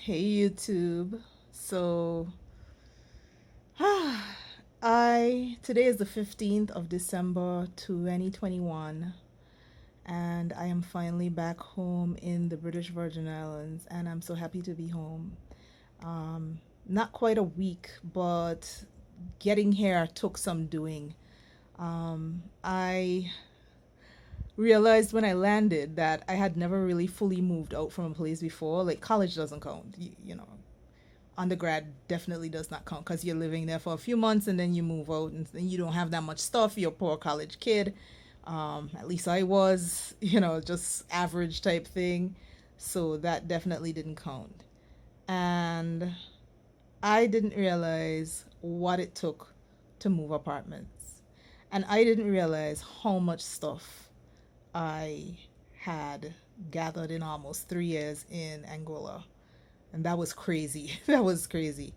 Hey YouTube. So I today is the 15th of December 2021 and I am finally back home in the British Virgin Islands and I'm so happy to be home. Not quite a week, but getting here took some doing. I realized when I landed that I had never really fully moved out from a place before. Like college doesn't count, you know. Undergrad definitely does not count because you're living there for a few months and then you move out and then you don't have that much stuff. You're a poor college kid. At least I was, just average type thing. So that definitely didn't count. And I didn't realize what it took to move apartments. And I didn't realize how much stuff I had gathered in almost 3 years in Angola. And that was crazy. That was crazy.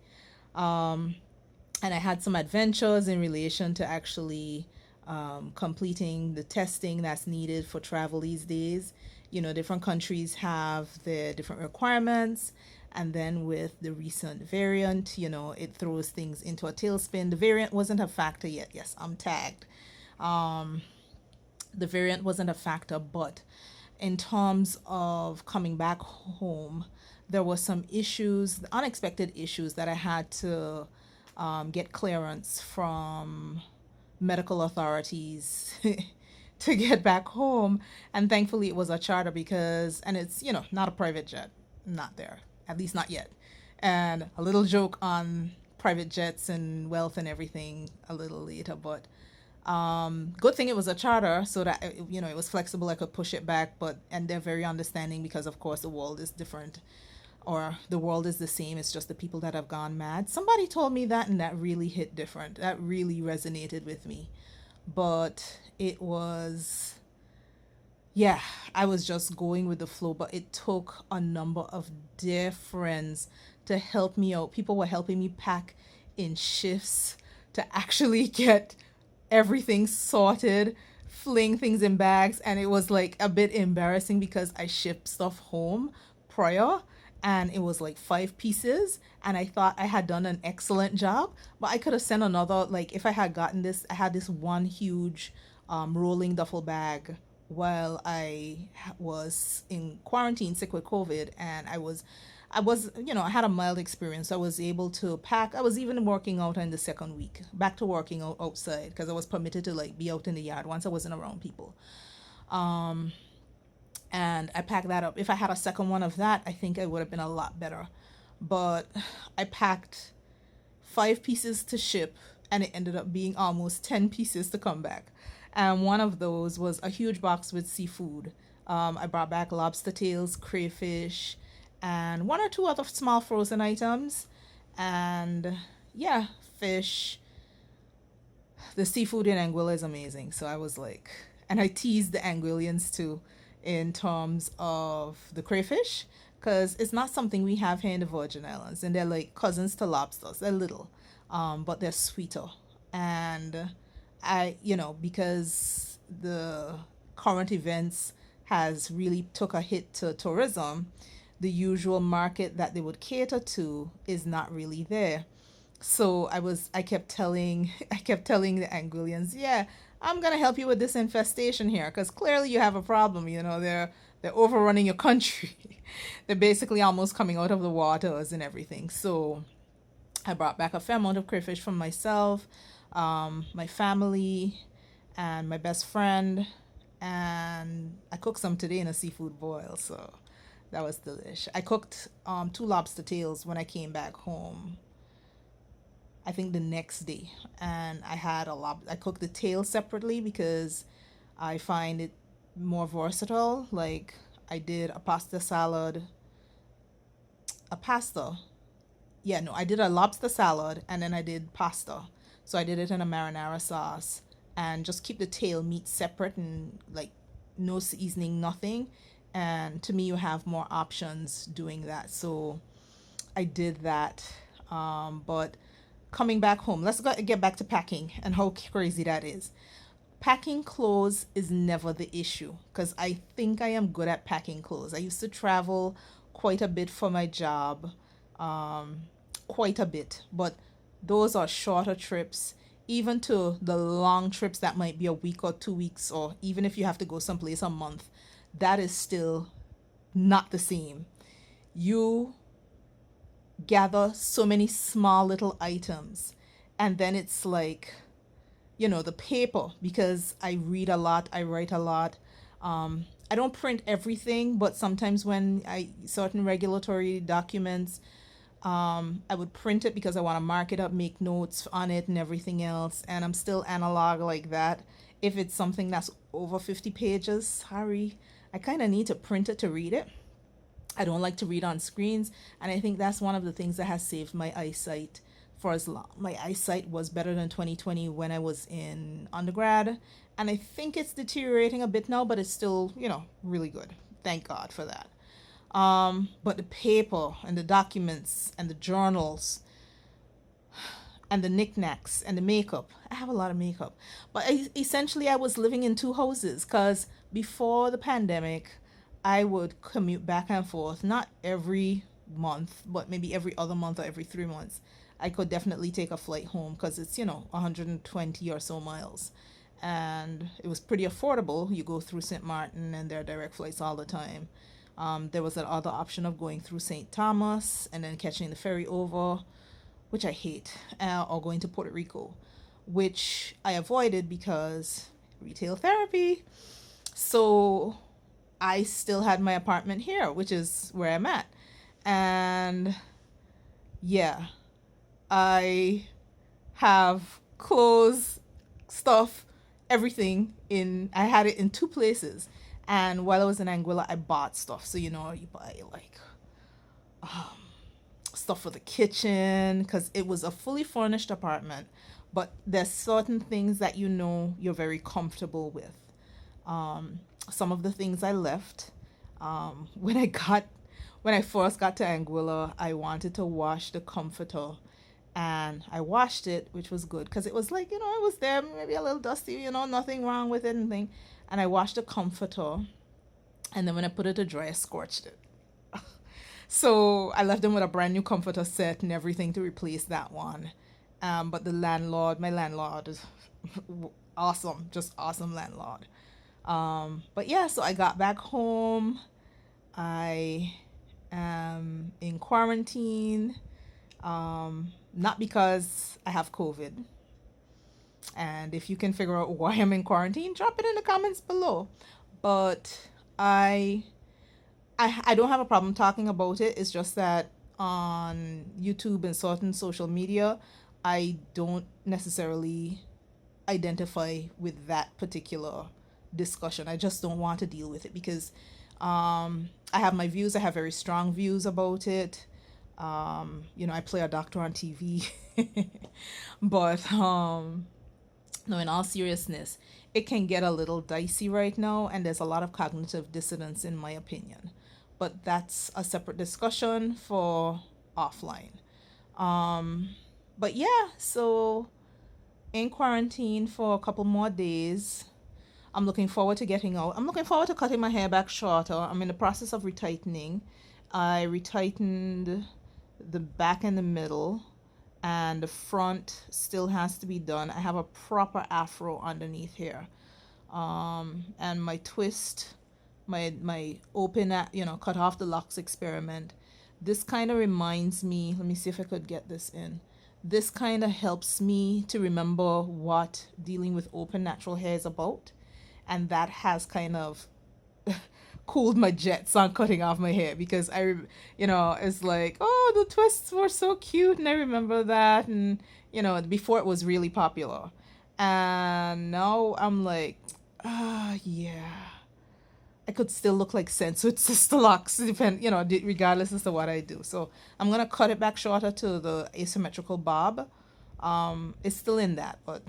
Um, and I had some adventures in relation to actually completing the testing that's needed for travel these days. Different countries have their different requirements. And then with the recent variant, it throws things into a tailspin. The variant wasn't a factor yet. Yes, I'm tagged. Um, the variant wasn't a factor, but in terms of coming back home, there were some issues, unexpected issues that I had to get clearance from medical authorities to get back home. And thankfully, it was a charter and it's, not a private jet, not there, at least not yet. And a little joke on private jets and wealth and everything a little later, but good thing it was a charter so that it was flexible. I could push it back, and they're very understanding because of course the world is different, or the world is the same. It's just the people that have gone mad. Somebody told me that, and that really hit different. That really resonated with me. But it was, yeah, I was just going with the flow. But it took a number of dear friends to help me out. People were helping me pack in shifts to actually get everything sorted, fling things in bags, and it was like a bit embarrassing because I shipped stuff home prior and it was like 5 pieces and I thought I had done an excellent job, but I could have sent another. Like if I had gotten this, I had this one huge rolling duffel bag while was in quarantine sick with COVID, and I had a mild experience. I was able to pack. I was even working out in the second week, back to working out outside because I was permitted to like be out in the yard once I wasn't around people. Um, and I packed that up. If I had a second one of that, I think it would have been a lot better. But I packed 5 pieces to ship, and it ended up being almost 10 pieces to come back. And one of those was a huge box with seafood. I brought back lobster tails, crayfish, and one or two other small frozen items. And yeah, fish. The seafood in Anguilla is amazing. So I was like, and I teased the Anguillians too in terms of the crayfish because it's not something we have here in the Virgin Islands, and they're like cousins to lobsters. They're little, but they're sweeter. And because the current events has really took a hit to tourism, the usual market that they would cater to is not really there. So I kept telling the Anguillians, yeah, I'm gonna help you with this infestation here because clearly you have a problem. They're overrunning your country. They're basically almost coming out of the waters and everything. So I brought back a fair amount of crayfish from myself, my family, and my best friend, and I cooked some today in a seafood boil. So that was delish. I cooked 2 lobster tails when I came back home. I think the next day, and I cooked the tail separately because I find it more versatile. Like I did a pasta salad, a pasta. Yeah, no, I did a lobster salad and then I did pasta. So I did it in a marinara sauce and just keep the tail meat separate and like no seasoning, nothing. And to me, you have more options doing that. So I did that. But coming back home, get back to packing and how crazy that is. Packing clothes is never the issue because I think I am good at packing clothes. I used to travel quite a bit for my job, um, quite a bit, but those are shorter trips. Even to the long trips that might be a week or 2 weeks, or even if you have to go someplace a month, that is still not the same. You gather so many small little items, and then it's like, the paper, because I read a lot, I write a lot. I don't print everything, but sometimes when I certain regulatory documents, I would print it because I want to mark it up, make notes on it and everything else, and I'm still analog like that. If it's something that's over 50 pages, sorry, I kind of need to print it to read it. I don't like to read on screens, and I think that's one of the things that has saved my eyesight for as long. My eyesight was better than 2020 when I was in undergrad, and I think it's deteriorating a bit now, but it's still, really good. Thank God for that. But the paper and the documents and the journals and the knickknacks and the makeup. I have a lot of makeup. But essentially, I was living in two houses because before the pandemic, I would commute back and forth, not every month, but maybe every other month or every 3 months. I could definitely take a flight home because it's, 120 or so miles. And it was pretty affordable. You go through St. Martin and there are direct flights all the time. There was that other option of going through St. Thomas and then catching the ferry over, which I hate, or going to Puerto Rico, which I avoided because retail therapy. So I still had my apartment here, which is where I'm at. And yeah, I have clothes, stuff, everything I had it in two places. And while I was in Anguilla, I bought stuff. So, you buy like stuff for the kitchen because it was a fully furnished apartment. But there's certain things that you're very comfortable with. Some of the things I left. When I first got to Anguilla, I wanted to wash the comforter, and I washed it, which was good because it was like, it was there, maybe a little dusty, nothing wrong with it, anything. And I washed the comforter, and then when I put it to dry, I scorched it. So I left them with a brand new comforter set and everything to replace that one. But my landlord is awesome, just awesome landlord. But yeah, so I got back home. I am in quarantine, not because I have COVID. And if you can figure out why I'm in quarantine, drop it in the comments below. But I don't have a problem talking about it. It's just that on YouTube and certain social media, I don't necessarily identify with that particular discussion. I just don't want to deal with it because I have my views. I have very strong views about it. I play a doctor on TV. But no, in all seriousness, it can get a little dicey right now, and there's a lot of cognitive dissonance in my opinion. But that's a separate discussion for offline. But yeah, so in quarantine for a couple more days. I'm looking forward to getting out. I'm looking forward to cutting my hair back shorter. I'm in the process of retightening. I retightened the back and the middle, and the front still has to be done. I have a proper afro underneath here. And my twist, my open, cut off the locks experiment. This kind of reminds me, let me see if I could get this in. This kind of helps me to remember what dealing with open natural hair is about. And that has kind of cooled my jets on cutting off my hair because it's like, oh, the twists were so cute. And I remember that. And, before it was really popular. And now I'm like, yeah. I could still look like Sense with sister locks, regardless as to what I do. So I'm going to cut it back shorter to the asymmetrical bob. It's still in that, but,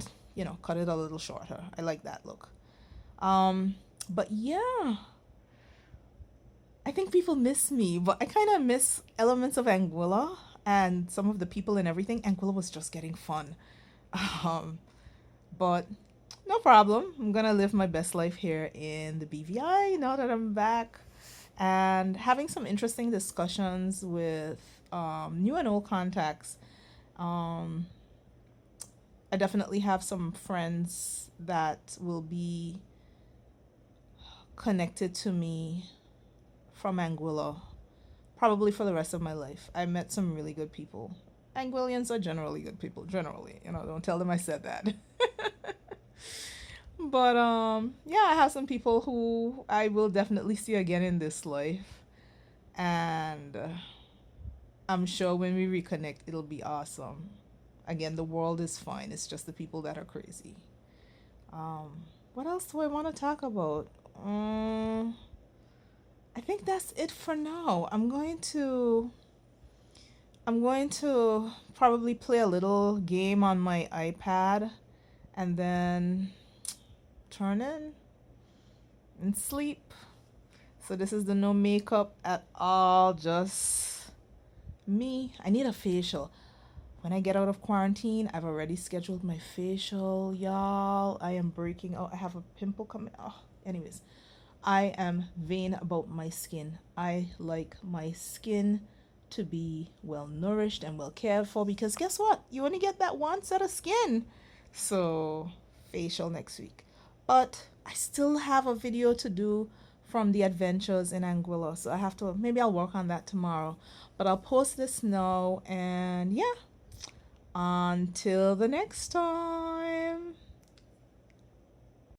cut it a little shorter. I like that look. But yeah, I think people miss me, but I kind of miss elements of Anguilla and some of the people and everything. Anguilla was just getting fun. But no problem. I'm going to live my best life here in the BVI now that I'm back. and having some interesting discussions with new and old contacts. Um, I definitely have some friends that will be connected to me from Anguilla, probably for the rest of my life. I met some really good people. Anguillians are generally good people, generally. Don't tell them I said that. But yeah, I have some people who I will definitely see again in this life. And I'm sure when we reconnect, it'll be awesome. Again, the world is fine. It's just the people that are crazy. What else do I want to talk about? I think that's it for now. I'm going to probably play a little game on my iPad and then turn in and sleep. So this is the no makeup at all, just me. I need a facial. When I get out of quarantine, I've already scheduled my facial, y'all. I am breaking out. I have a pimple coming. Oh, anyways, I am vain about my skin. I like my skin to be well nourished and well cared for because guess what? You only get that one set of skin. So, facial next week. But I still have a video to do from the adventures in Anguilla. So I have to, maybe I'll work on that tomorrow. But I'll post this now and yeah, until the next time.